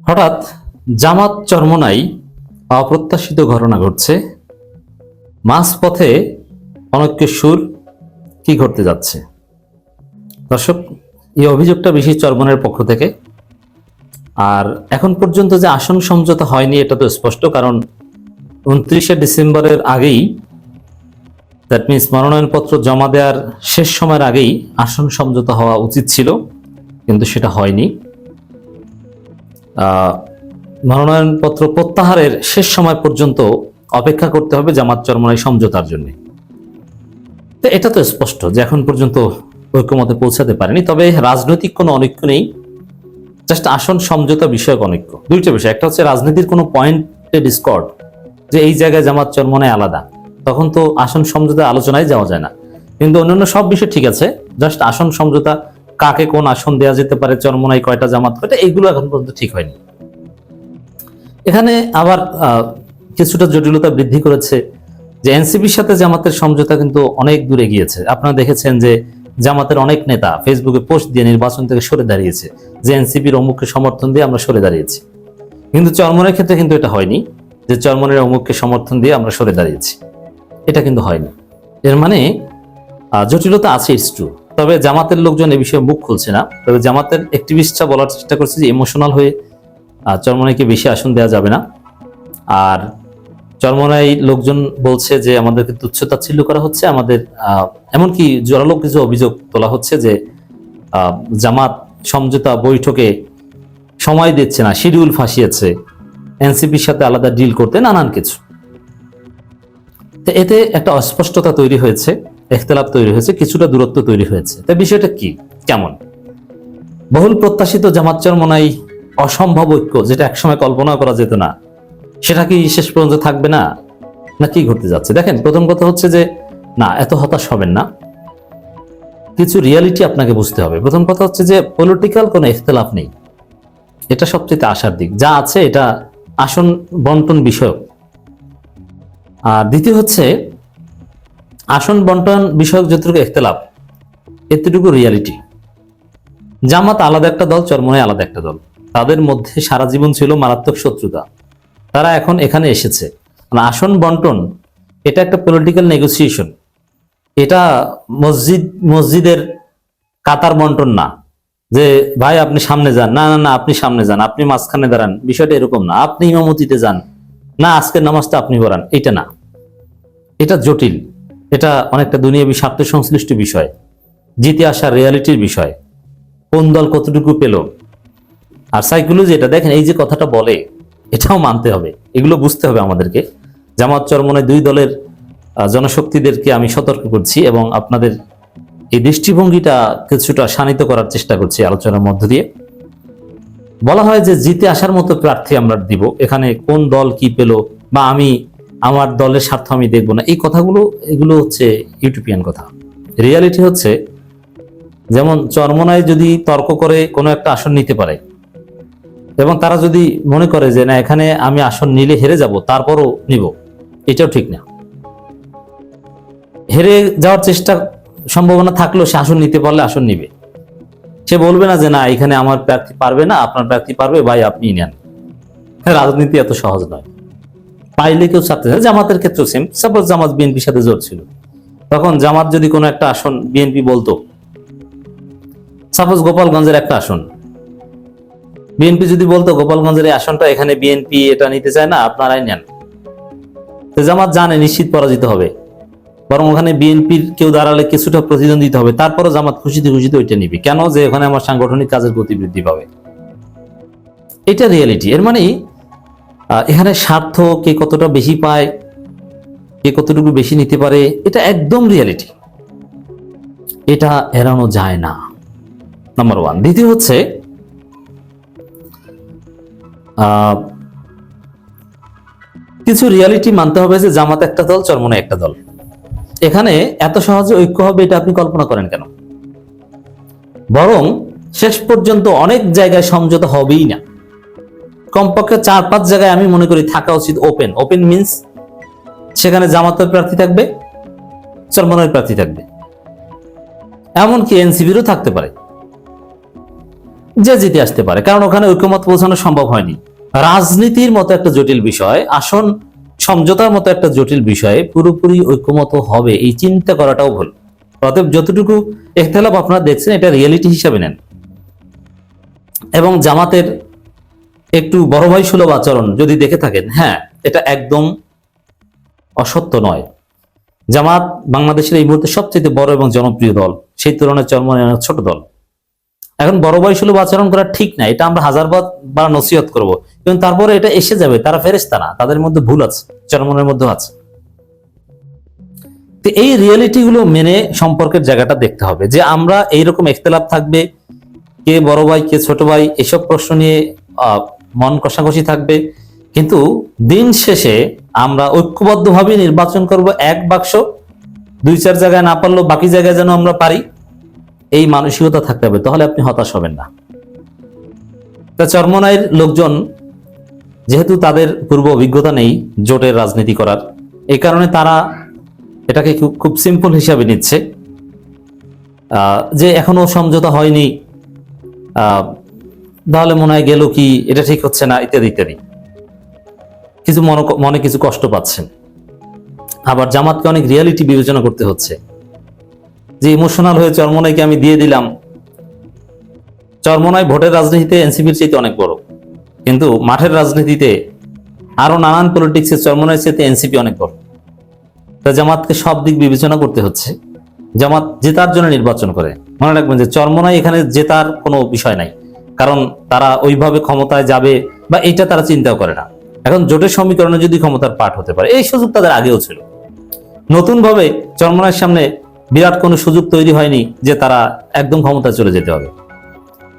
হঠাৎ জামাত চরমোনাই অপ্রত্যাশিত ঘটনা ঘটছে। মাঝপথে অনৈক্যের সুর কি ঘটতে যাচ্ছে? দর্শক, এই অভিযোগটা বেশি চরমোনাইয়ের পক্ষ থেকে। আর এখন পর্যন্ত যে আসন সমঝোতা হয়নি এটা তো স্পষ্ট, কারণ 29শে ডিসেম্বরের আগেই, দ্যাট মিনস মনোনয়নপত্র জমা দেওয়ার শেষ সময়ের আগেই আসন সমঝোতা হওয়া উচিত ছিল, কিন্তু সেটা হয়নি। মনোনয়নপত্র প্রত্যাহারের শেষ সময় পর্যন্ত অপেক্ষা করতে হবে জামাত চরমোনাই সমঝোতার জন্য। তো এটা তো স্পষ্ট যে এখন পর্যন্ত ঐক্যমতে পৌঁছাতে পারেনি। তবে রাজনৈতিক কোনো অনৈক্য নেই, জাস্ট আসন সমঝোতা বিষয়ক অনৈক্য। দুইটা বিষয়, একটা হচ্ছে রাজনীতির কোনো পয়েন্টে ডিসকর্ড, যে এই জায়গায় জামাত চরমোনাই আলাদা, তখন তো আসন সমঝোতা আলোচনায় যাওয়া যায় না। কিন্তু অন্যান্য সব বিষয় ঠিক আছে, জাস্ট আসন সমঝোতা, কাকে কোন আসন দেওয়া যেতে পারে, চরমোনাই কয়টা, জামাত কয়টা, এইগুলো এখন পর্যন্ত ঠিক হয়নি। এখানে আবার কিছুটা জটিলতা বৃদ্ধি করেছে যে এনসিপির সাথে জামাতের সমঝোতা কিন্তু অনেক দূরে গিয়েছে। আপনারা দেখেছেন যে জামাতের অনেক নেতা ফেসবুকে পোস্ট দিয়ে নির্বাচন থেকে সরে দাঁড়িয়েছে, যে এনসিপির অমুককে সমর্থন দিয়ে আমরা সরে দাঁড়িয়েছি। কিন্তু চরমোনাইয়ের ক্ষেত্রে কিন্তু এটা হয়নি, যে চরমোনাইয়ের অমুককে সমর্থন দিয়ে আমরা সরে দাঁড়িয়েছি, এটা কিন্তু হয়নি। এর মানে জটিলতা আছে, ইটস ট্রু। তবে জামাতের লোকজন এ বিষয়ে মুখ খুলছে না। তবে জামাতের অ্যাক্টিভিস্টরা বলার চেষ্টা করছে যে ইমোশনাল হয়ে চরমোনাইকে বেশি আসন দেওয়া যাবে না। আর চরমোনাই লোকজন বলছে যে আমাদেরকে তুচ্ছ-তাচ্ছিল্য করা হচ্ছে, আমাদের এমনকি জোরালো কিছু অভিযোগ তোলা হচ্ছে যে জামাত সমঝোতা বৈঠকে সময় দিচ্ছে না, শিডিউল ফাঁসিয়েছে, এনসিপির সাথে আলাদা ডিল করতে, নানান কিছু। তো এতে একটা অস্পষ্টতা তৈরি হয়েছে, ইখতিলাফ তৈরি হয়েছে, কিছুটা দূরত্ব তৈরি হয়েছে। তো বিষয়টা কি, কেমন? বহুল প্রত্যাশিত জামাত চরমোনাই অসম্ভব ঐক্য, যেটা একসময় কল্পনা করা যেত না, সেটা কি শেষ পর্যন্ত থাকবে না, না কি ঘটতে যাচ্ছে? দেখেন, প্রথম কথা হচ্ছে যে না, এত হতাশ হবেন না, কিছু রিয়ালিটি আপনাকে বুঝতে হবে। প্রথম কথা হচ্ছে যে পলিটিক্যাল কোনো ইখতিলাফ নেই, এটা সবচেয়ে আশার দিক। যা আছে এটা আসন বন্টন বিষয়ক। আর দ্বিতীয় হচ্ছে আসন বন্টন বিষয়ক যতটুকু ইখতিলাফ, এতটুকু রিয়ালিটি। জামাত আলাদা একটা দল, চরমোনাই আলাদা একটা দল, তাদের মধ্যে সারা জীবন ছিল মারাত্মক শত্রুতা। তারা এখন এখানে এসেছে। আসন বন্টন এটা একটা পলিটিক্যাল নেগোসিয়েশন, এটা মসজিদের কাতার বন্টন না, যে ভাই আপনি সামনে যান, না না না আপনি সামনে যান, আপনি মাঝখানে দাঁড়ান, বিষয়টা এরকম না। আপনি ইমামতিতে যান, না আজকের নামাজটা আপনি পড়ান, এটা না। এটা জটিল, এটা অনেকটা দুনিয়াবি স্বার্থ সংশ্লিষ্ট বিষয়, জিতে আসার রিয়ালিটির বিষয়, কোন দল কতটুকু পেল। আর সাইকোলজি এটা দেখেন, এই যে কথাটা বলে, এটাও মানতে হবে, এগুলো বুঝতে হবে আমাদেরকে। জামাত চরমোনাই দুই দলের জনশক্তিদেরকে আমি সতর্ক করছি এবং আপনাদের এই দৃষ্টিভঙ্গিটা কিছুটা শানিত করার চেষ্টা করছি আলোচনার মধ্য দিয়ে। বলা হয় যে জিতে আসার মতো প্রার্থী আমরা দিব, এখানে কোন দল কি পেল বা আমি আমার দলের স্বার্থ আমি দেখবো না, এই কথাগুলো, এগুলো হচ্ছে ইউটোপিয়ান কথা। রিয়ালিটি হচ্ছে, যেমন চরমোনাই যদি তর্ক করে কোনো একটা আসন নিতে পারে এবং তারা যদি মনে করে যে না এখানে আমি আসন নিলে হেরে যাব, তারপরও নিব, এটাও ঠিক না। হেরে যাওয়ার চেষ্টা সম্ভাবনা থাকলেও সে আসন নিতে পারলে আসন নিবে। সে বলবে না যে না এখানে আমার প্রার্থী পারবে না, আপনার প্রার্থী পারবে, ভাই আপনি নেন। রাজনীতি এত সহজ নয়, পাইলে কেউ ছাড়তে চায়। জামাতের ক্ষেত্রে সেম। সাপোজ জামাত বিএনপির সাথে জোট ছিল, তখন জামাত যদি কোনো একটা আসন বিএনপি বলতো, সাপোজ গোপালগঞ্জের একটা আসন, বিএনপি যদি বলতো গোপালগঞ্জের এই আসনটা এখানে বিএনপি এটা নিতে চায় না, আপনারাই নেন, তো জামাত জানে নিশ্চিত পরাজিত হবে, বরং ওখানে বিএনপির কেউ দাঁড়ালে কিছুটা প্রতিদ্বন্দ্বিতা হবে, তারপরও জামাত খুশিতে খুশিতে ওইটা নিবে। কেন? যে ওখানে আমার সাংগঠনিক কাজের গতি বৃদ্ধি পাবে। এটা রিয়ালিটি। এর মানে এখানে স্বার্থ, কে কতটা বেশি পায়, কে কতটুকু বেশি নিতে পারে, এটা একদম রিয়ালিটি, এটা এড়ানো যায় না, নাম্বার ওয়ান। দ্বিতীয় হচ্ছে কিছু রিয়ালিটি মানতে হবে যে জামাত একটা দল, চরমোনাই একটা দল। এখানে এত সহজে ঐক্য হবে এটা আপনি কল্পনা করেন কেন? বরং শেষ পর্যন্ত অনেক জায়গায় সমঝোতা হবেই না। কমপক্ষে 4-5 জায়গায় আমি মনে করি থাকা উচিত ওপেন। ওপেন মিন্স সেখানে জামাতের প্রার্থী থাকবে, চরমোনাইয়ের প্রার্থী থাকবে, এমনকি এনসিপিরও থাকতে পারে। যে জিতে আসতে পারে, কারণ ওখানে ঐক্যমত পৌঁছানো সম্ভব হয়নি। রাজনীতির মতো একটা জটিল বিষয়, আসন সমঝোতার মতো একটা জটিল বিষয়ে পুরোপুরি ঐক্যমত হবে এই চিন্তা করাটাও ভুল। অতএব যতটুকু ইখতিলাফ আপনারা দেখছেন এটা রিয়েলিটি হিসাবে নেন। এবং জামাতের একটু বড় ভাই সুলভ আচরণ যদি দেখে থাকেন, হ্যাঁ, এটা একদম অসত্য নয়। জামাত বাংলাদেশের এই মুহূর্তে সবচেয়ে বড় এবং জনপ্রিয় দল, সেই তুলনায় চরমনাই অনেক ছোট দল। এখন বড় ভাই সুলভ আচরণ করা ঠিক না, এটা আমরা হাজারবার নসিহত করব, কিন্তু তারপরে এটা এসে যাবে। তারা ফেরেশতা না, তাদের মধ্যে ভুল আছে, চরমনের মধ্যে আছে। তো এই রিয়েলিটি গুলো মেনে সম্পর্কের জায়গাটা দেখতে হবে, যে আমরা এইরকম ইখতিলাফ থাকবে, কে বড় ভাই কে ছোট ভাই এসব প্রশ্ন নিয়ে মন কষাকষি থাকবে, কিন্তু দিন শেষে আমরা ঐক্যবদ্ধভাবে নির্বাচন করব, এক বাক্স, 2-4 জায়গায় না পারলেও বাকি জায়গায় যেন আমরা পারি, এই মানসিকতা থাকতে হবে। তাহলে আপনি হতাশ হবেন না। তা চরমনাইয়ের লোকজন যেহেতু তাদের পূর্ব অভিজ্ঞতা নেই জোটের রাজনীতি করার, এই কারণে তারা এটাকে খুব সিম্পল হিসাবে নিচ্ছে, যে এখনো সমঝোতা হয়নি, তাহলে মনে হয় গেল কি, এটা ঠিক হচ্ছে না, ইত্যাদি ইত্যাদি কিছু মনে কিছু কষ্ট পাচ্ছেন। আবার জামাতকে অনেক রিয়ালিটি বিবেচনা করতে হচ্ছে, যে ইমোশনাল হয়ে চরমনাইকে আমি দিয়ে দিলাম। চরমনাই ভোটের রাজনীতিতে এনসিপির চাইতে অনেক বড়, কিন্তু মাঠের রাজনীতিতে আরো নানান পলিটিক্সে চরমনাইয়ের চাইতে এনসিপি অনেক বড়। তা জামাতকে সব দিক বিবেচনা করতে হচ্ছে। জামাত জেতার জন্য নির্বাচন করে, মনে রাখবেন যে চরমনাই এখানে জেতার কোনো বিষয় নাই, কারণ তারা ওইভাবে ক্ষমতায় যাবে বা এটা তারা চিন্তাও করে না। এখন জোটের সমীকরণে যদি ক্ষমতার পাঠ হতে পারে, এই সুযোগ তাদের আগেও ছিল। নতুন ভাবে চরমনাইয়ের সামনে বিরাট কোনো সুযোগ তৈরি হয়নি যে তারা একদম ক্ষমতায় চলে যেতে হবে।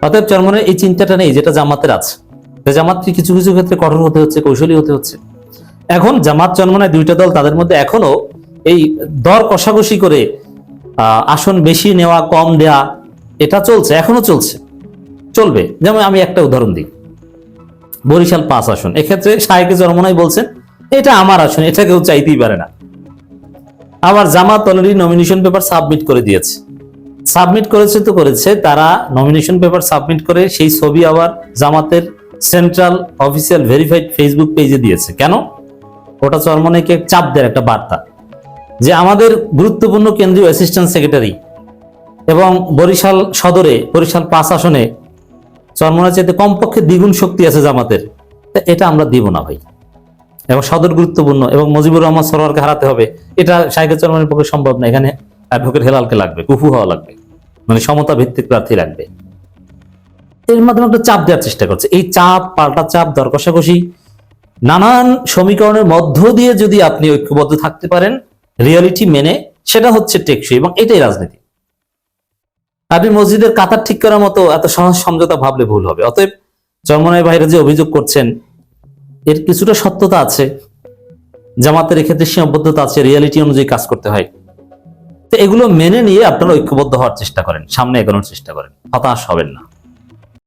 অতএব চরমনাইয়ের এই চিন্তাটা নেই যেটা জামাতের আছে। জামাতকে কিছু কিছু ক্ষেত্রে কঠোর হতে হচ্ছে, কৌশলী হতে হচ্ছে। এখন জামাত চরমনাই দুইটা দল, তাদের মধ্যে এখনো এই দর কষাকষি করে আসন বেশি নেওয়া কম দেয়া এটা চলছে, এখনো চলবে। যেমন আমি একটা উদাহরণ দিই, বরিশাল 5 আসন, এক্ষেত্রে শায়েকে চরমনাই বলছেন এটা আমার আসন, এটা কেউ চাইতেই পারে না। আবার জামাত অলরেডি নমিনেশন পেপার সাবমিট করে দিয়েছে। সাবমিট করেছে তো করেছে, তারা নমিনেশন পেপার সাবমিট করে সেই ছবি আবার জামাতের সেন্ট্রাল অফিসিয়াল ভেরিফাইড ফেসবুক পেজে দিয়েছে। কেন? ওটা চরমনাইকে চাপ দেয়, একটা বার্তা, যে আমাদের গুরুত্বপূর্ণ কেন্দ্রীয় অ্যাসিস্ট্যান্ট সেক্রেটারি এবং বরিশাল সদরে বরিশাল 5 আসনে চরমনাই চাইতে কমপক্ষে দ্বিগুণ শক্তি আছে জামাতের, এটা আমরা দিব না ভাই। এবং সদর গুরুত্বপূর্ণ, এবং মুজিবুর রহমান সরোয়ারকে হারাতে হবে, এটা শায়েখে চরমনাইয়ের পক্ষে সম্ভব না। এখানে অ্যাডভোকেট হেলালকে লাগবে, কুফু হওয়া লাগবে, মানে সমতা ভিত্তিক প্রার্থী লাগবে। এর মাধ্যমে একটা চাপ দেওয়ার চেষ্টা করছে। এই চাপ, পাল্টা চাপ, দর কষাকষি, নানান সমীকরণের মধ্য দিয়ে যদি আপনি ঐক্যবদ্ধ থাকতে পারেন রিয়ালিটি মেনে, সেটা হচ্ছে টেকসই, এবং এটাই রাজনীতি। আপনি মসজিদের কাতার ঠিক করার মতো এত সহজ সমঝোতা ভাবলে ভুল হবে। অতএব চরমনাই ভাইরা যে অভিযোগ করছেন এর কিছুটা সত্যতা আছে, জামাতের এক্ষেত্রে সীমাবদ্ধতা আছে, রিয়ালিটি অনুযায়ী কাজ করতে হয়। তো এগুলো মেনে নিয়ে আপনারা ঐক্যবদ্ধ হওয়ার চেষ্টা করেন, সামনে এগোনোর চেষ্টা করেন, হতাশ হবেন না।